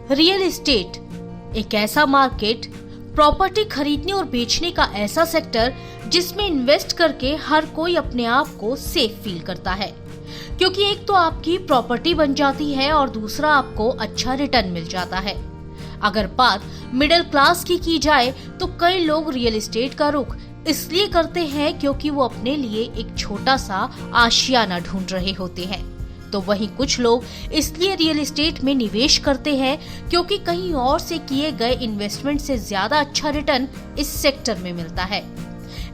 Real estate एक ऐसा market, property खरीदने और बेचने का ऐसा सेक्टर जिसमें इन्वेस्ट करके हर कोई अपने आप को सेफ फील करता है, क्योंकि एक तो आपकी प्रॉपर्टी बन जाती है और दूसरा आपको अच्छा रिटर्न मिल जाता है। अगर बात मिडिल क्लास की जाए तो कई लोग रियल एस्टेट का रुख इसलिए करते हैं क्योंकि वो अपने लिए एक छोटा सा आशियाना ढूंढ रहे होते हैं, तो वहीं कुछ लोग इसलिए रियल एस्टेट में निवेश करते हैं क्योंकि कहीं और से किए गए इन्वेस्टमेंट से ज्यादा अच्छा रिटर्न इस सेक्टर में मिलता है।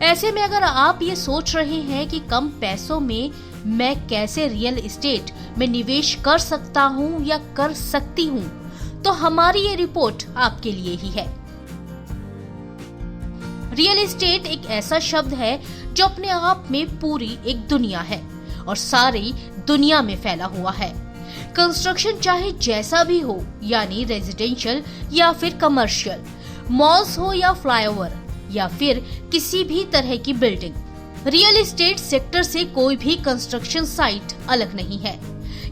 ऐसे में अगर आप ये सोच रहे हैं कि कम पैसों में मैं कैसे रियल एस्टेट में निवेश कर सकता हूँ या कर सकती हूँ, तो हमारी ये रिपोर्ट आपके लिए ही है। रियल एस्टेट एक ऐसा शब्द है जो अपने आप में पूरी एक दुनिया है और सारी दुनिया में फैला हुआ है। कंस्ट्रक्शन चाहे जैसा भी हो, यानी रेजिडेंशियल या फिर कमर्शियल, मॉल्स हो या फ्लाईओवर या फिर किसी भी तरह की बिल्डिंग, रियल एस्टेट सेक्टर से कोई भी कंस्ट्रक्शन साइट अलग नहीं है।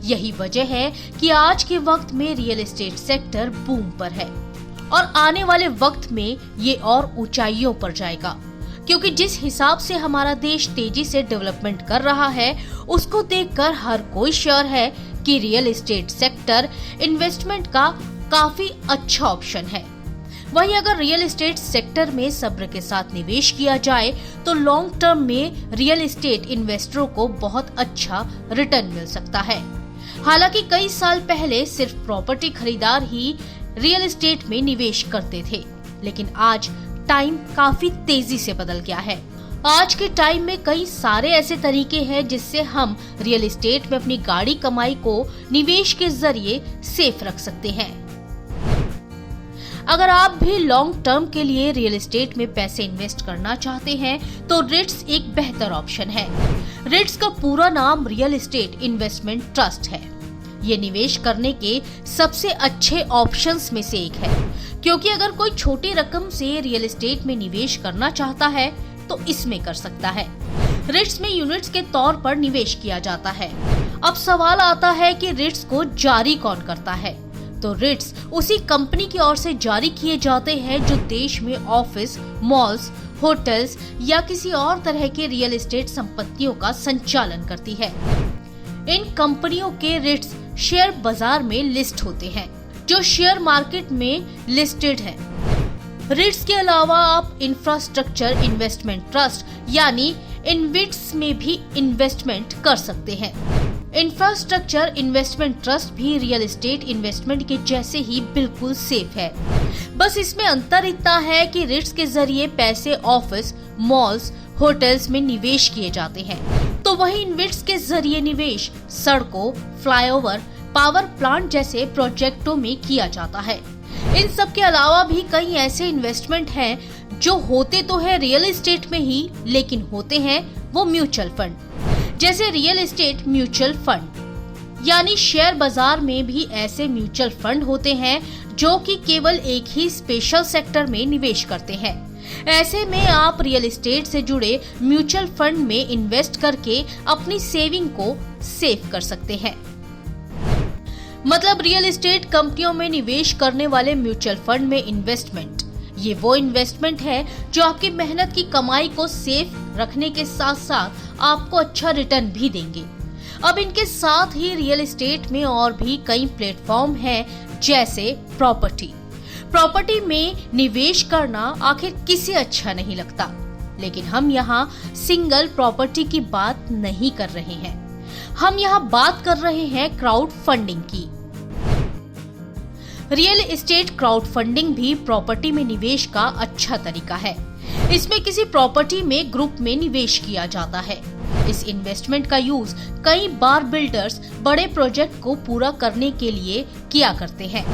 यही वजह है कि आज के वक्त में रियल एस्टेट सेक्टर बूम पर है और आने वाले वक्त में ये और ऊंचाइयों पर जाएगा, क्योंकि जिस हिसाब से हमारा देश तेजी से डेवलपमेंट कर रहा है उसको देखकर हर कोई श्योर है कि रियल एस्टेट सेक्टर इन्वेस्टमेंट का काफी अच्छा ऑप्शन है। वहीं अगर रियल एस्टेट सेक्टर में सब्र के साथ निवेश किया जाए तो लॉन्ग टर्म में रियल एस्टेट इन्वेस्टरों को बहुत अच्छा रिटर्न मिल सकता है। हालांकि कई साल पहले सिर्फ प्रॉपर्टी खरीदार ही रियल एस्टेट में निवेश करते थे, लेकिन आज टाइम काफी तेजी से बदल गया है। आज के टाइम में कई सारे ऐसे तरीके हैं जिससे हम रियल एस्टेट में अपनी गाड़ी कमाई को निवेश के जरिए सेफ रख सकते हैं। अगर आप भी लॉन्ग टर्म के लिए रियल एस्टेट में पैसे इन्वेस्ट करना चाहते हैं तो रिट्स एक बेहतर ऑप्शन है। रिट्स का पूरा नाम रियल एस्टेट इन्वेस्टमेंट ट्रस्ट है। ये निवेश करने के सबसे अच्छे ऑप्शंस में से एक है, क्योंकि अगर कोई छोटी रकम से रियल एस्टेट में निवेश करना चाहता है तो इसमें कर सकता है। रिट्स में यूनिट्स के तौर पर निवेश किया जाता है। अब सवाल आता है कि रिट्स को जारी कौन करता है, तो रिट्स उसी कंपनी की ओर से जारी किए जाते हैं जो देश में ऑफिस, मॉल्स, होटल्स या किसी और तरह के रियल एस्टेट संपत्तियों का संचालन करती है। इन कंपनियों के रिट्स शेयर बाजार में लिस्ट होते हैं, जो शेयर मार्केट में लिस्टेड है। रिट्स के अलावा आप इंफ्रास्ट्रक्चर इन्वेस्टमेंट ट्रस्ट यानी इनविट्स में भी इन्वेस्टमेंट कर सकते हैं। इंफ्रास्ट्रक्चर इन्वेस्टमेंट ट्रस्ट भी रियल एस्टेट इन्वेस्टमेंट के जैसे ही बिल्कुल सेफ है। बस इसमें अंतर इतना है कि रिट्स के जरिए पैसे ऑफिस, मॉल्स, होटल्स में निवेश किए जाते हैं, तो वही इनविट्स के जरिए निवेश सड़कों, फ्लाईओवर, पावर प्लांट जैसे प्रोजेक्टों में किया जाता है। इन सब के अलावा भी कई ऐसे इन्वेस्टमेंट हैं जो होते तो है रियल एस्टेट में ही, लेकिन होते हैं वो म्यूचुअल फंड, जैसे रियल एस्टेट म्यूचुअल फंड। यानी शेयर बाजार में भी ऐसे म्यूचुअल फंड होते हैं जो कि केवल एक ही स्पेशल सेक्टर में निवेश करते हैं। ऐसे में आप रियल एस्टेट से जुड़े म्यूचुअल फंड में इन्वेस्ट करके अपनी सेविंग को सेव कर सकते हैं। मतलब रियल एस्टेट कंपनियों में निवेश करने वाले म्यूचुअल फंड में इन्वेस्टमेंट, ये वो इन्वेस्टमेंट है जो आपकी मेहनत की कमाई को सेफ रखने के साथ साथ आपको अच्छा रिटर्न भी देंगे। अब इनके साथ ही रियल एस्टेट में और भी कई प्लेटफॉर्म हैं, जैसे प्रॉपर्टी में निवेश करना आखिर किसे अच्छा नहीं लगता, लेकिन हम यहाँ सिंगल प्रॉपर्टी की बात नहीं कर रहे हैं। हम यहाँ बात कर रहे हैं क्राउड फंडिंग की। रियल एस्टेट क्राउड फंडिंग भी प्रॉपर्टी में निवेश का अच्छा तरीका है। इसमें किसी प्रॉपर्टी में ग्रुप में निवेश किया जाता है। इस इन्वेस्टमेंट का यूज कई बार बिल्डर्स बड़े प्रोजेक्ट को पूरा करने के लिए किया करते हैं।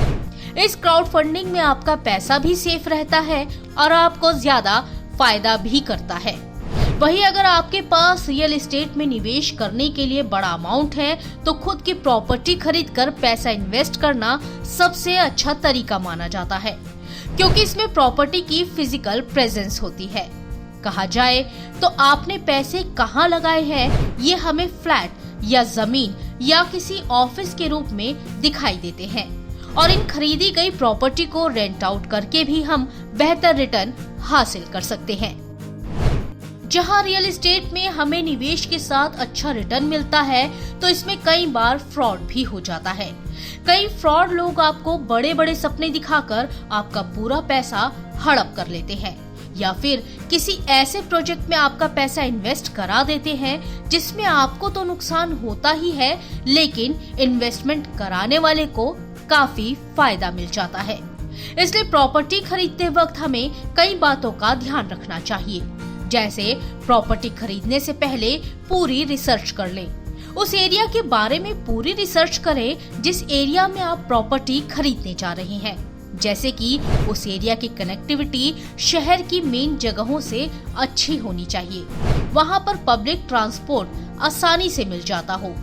इस क्राउड फंडिंग में आपका पैसा भी सेफ रहता है और आपको ज्यादा फायदा भी करता है। वहीं अगर आपके पास रियल एस्टेट में निवेश करने के लिए बड़ा अमाउंट है तो खुद की प्रॉपर्टी खरीदकर पैसा इन्वेस्ट करना सबसे अच्छा तरीका माना जाता है, क्योंकि इसमें प्रॉपर्टी की फिजिकल प्रेजेंस होती है। कहा जाए तो आपने पैसे कहाँ लगाए हैं ये हमें फ्लैट या जमीन या किसी ऑफिस के रूप में दिखाई देते हैं, और इन खरीदी गई प्रॉपर्टी को रेंट आउट करके भी हम बेहतर रिटर्न हासिल कर सकते हैं। जहां रियल एस्टेट में हमें निवेश के साथ अच्छा रिटर्न मिलता है, तो इसमें कई बार फ्रॉड भी हो जाता है। कई फ्रॉड लोग आपको बड़े बड़े सपने दिखाकर आपका पूरा पैसा हड़प कर लेते हैं या फिर किसी ऐसे प्रोजेक्ट में आपका पैसा इन्वेस्ट करा देते हैं जिसमें आपको तो नुकसान होता ही है, लेकिन इन्वेस्टमेंट कराने वाले को काफी फायदा मिल जाता है। इसलिए प्रॉपर्टी खरीदते वक्त हमें कई बातों का ध्यान रखना चाहिए। जैसे प्रॉपर्टी खरीदने से पहले पूरी रिसर्च कर लें। उस एरिया के बारे में पूरी रिसर्च करें जिस एरिया में आप प्रॉपर्टी खरीदने जा रहे हैं। जैसे कि उस एरिया की कनेक्टिविटी शहर की मेन जगहों से अच्छी होनी चाहिए। वहां पर पब्लिक ट्रांसपोर्ट आसानी से मिल जाता हो,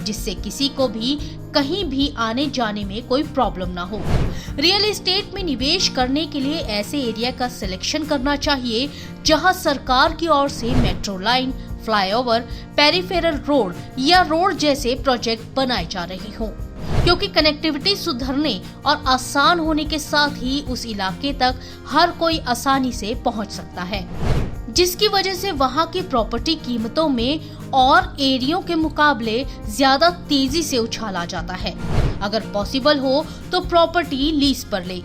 जिससे किसी को भी कहीं भी आने जाने में कोई प्रॉब्लम ना हो। रियल एस्टेट में निवेश करने के लिए ऐसे एरिया का सिलेक्शन करना चाहिए जहां सरकार की ओर से metro line, flyover, peripheral road या रोड जैसे प्रोजेक्ट बनाए जा रहे हों, क्योंकि कनेक्टिविटी सुधरने और आसान होने के साथ ही उस इलाके तक हर कोई आसानी से पहुंच सकता है, जिसकी वजह से वहां की प्रॉपर्टी कीमतों में और एरियो के मुकाबले ज्यादा तेजी से उछाल आ जाता है। अगर पॉसिबल हो तो प्रॉपर्टी लीज पर ले,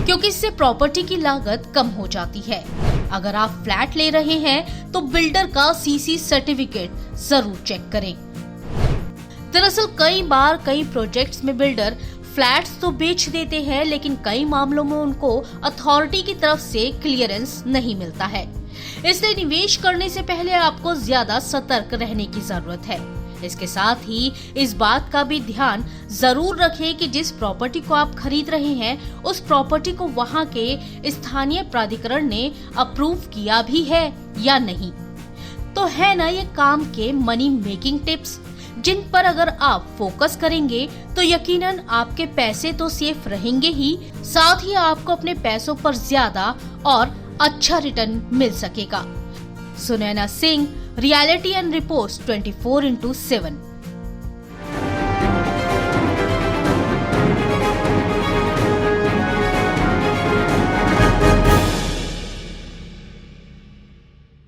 क्योंकि इससे प्रॉपर्टी की लागत कम हो जाती है। अगर आप फ्लैट ले रहे हैं तो बिल्डर का सीसी सर्टिफिकेट जरूर चेक करें। दरअसल कई बार कई प्रोजेक्ट्स में बिल्डर फ्लैट्स तो बेच देते हैं, लेकिन कई मामलों में उनको अथॉरिटी की तरफ से क्लियरेंस नहीं मिलता है। इसलिए निवेश करने से पहले आपको ज्यादा सतर्क रहने की जरूरत है। इसके साथ ही इस बात का भी ध्यान जरूर रखें कि जिस प्रॉपर्टी को आप खरीद रहे हैं उस प्रॉपर्टी को वहां के स्थानीय प्राधिकरण ने अप्रूव किया भी है या नहीं। तो है ना ये काम के मनी मेकिंग टिप्स, जिन पर अगर आप फोकस करेंगे तो यकीनन आपके पैसे तो सेफ रहेंगे ही, साथ ही आपको अपने पैसों पर ज्यादा और अच्छा रिटर्न मिल सकेगा। Sunaina Singh, reality and reports 24/7।